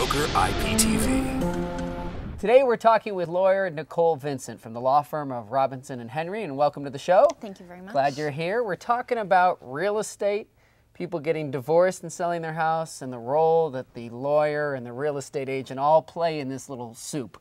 Broker IPTV. Today we're talking with lawyer Nicole Vincent from the law firm of Robinson and Henry, and welcome to the show. Thank you very much. Glad you're here. We're talking about real estate, people getting divorced and selling their house, and the role that the lawyer and the real estate agent all play in this little soup.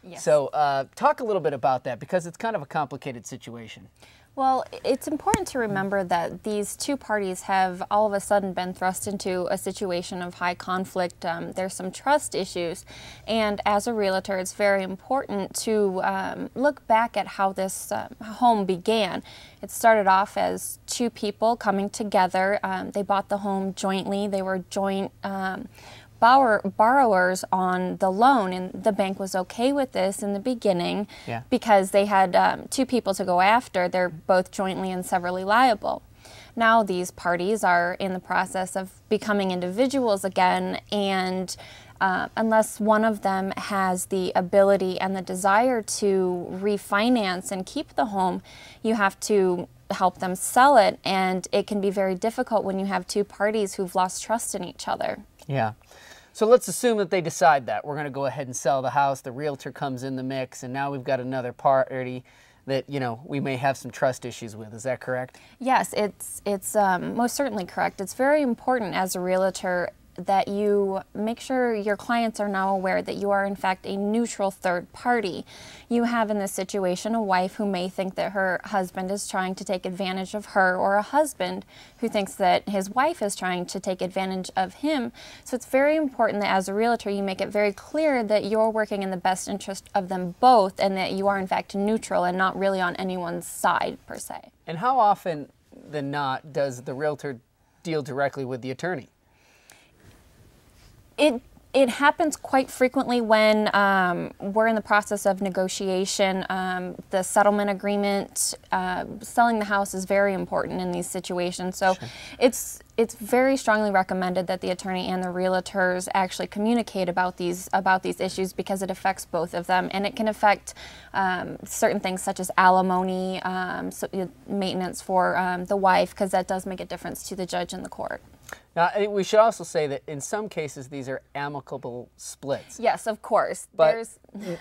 Yes. So talk a little bit about that, because it's kind of a complicated situation. Well, it's important to remember that these two parties have all of a sudden been thrust into a situation of high conflict. There's some trust issues, and as a realtor, it's very important to look back at how this home began. It started off as two people coming together. They bought the home jointly. They were joint borrowers on the loan, and the bank was okay with this in the beginning because they had two people to go after. They're both jointly and severally liable. Now these parties are in the process of becoming individuals again, and unless one of them has the ability and the desire to refinance and keep the home, you have to help them sell it, and it can be very difficult when you have two parties who've lost trust in each other. Yeah. So let's assume that they decide that we're going to go ahead and sell the house. The realtor comes in the mix, and now we've got another party that, you know, we may have some trust issues with. Is that correct? Yes, it's most certainly correct. It's very important as a realtor that you make sure your clients are now aware that you are in fact a neutral third party. You have in this situation a wife who may think that her husband is trying to take advantage of her, or a husband who thinks that his wife is trying to take advantage of him. So it's very important that as a realtor you make it very clear that you're working in the best interest of them both, and that you are in fact neutral and not really on anyone's side per se. And how often than not does the realtor deal directly with the attorney? It happens quite frequently when we're in the process of negotiation. The settlement agreement, selling the house is very important in these situations. So sure. It's very strongly recommended that the attorney and the realtors actually communicate about these issues, because it affects both of them, and it can affect certain things such as alimony, maintenance for the wife, because that does make a difference to the judge and the court. Now, we should also say that in some cases these are amicable splits. Yes, of course. But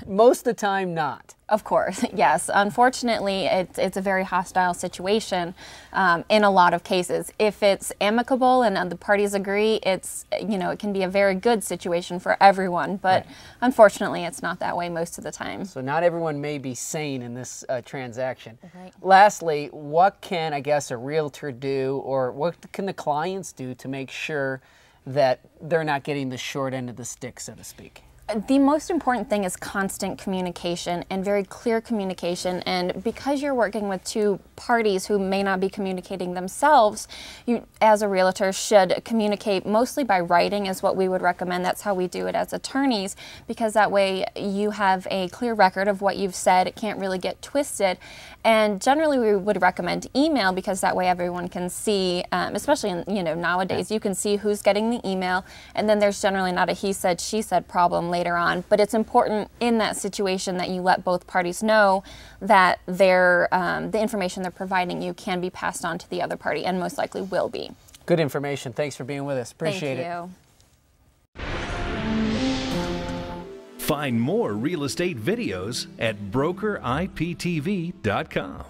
most of the time not. Of course, yes. Unfortunately, it's a very hostile situation in a lot of cases. If it's amicable and the parties agree, it can be a very good situation for everyone. But right. Unfortunately, it's not that way most of the time. So not everyone may be sane in this transaction. Right. Lastly, what can, I guess, a realtor do, or what can the clients do to make sure that they're not getting the short end of the stick, so to speak? The most important thing is constant communication and very clear communication, and because you're working with two parties who may not be communicating themselves, you as a realtor should communicate mostly by writing is what we would recommend. That's how we do it as attorneys, because that way you have a clear record of what you've said. It can't really get twisted, and generally we would recommend email, because that way everyone can see, especially nowadays, you can see who's getting the email, and then there's generally not a he said, she said problem later on. But it's important in that situation that you let both parties know that the information they're providing you can be passed on to the other party, and most likely will be. Good information. Thanks for being with us. Appreciate it. Thank you. Find more real estate videos at brokeriptv.com.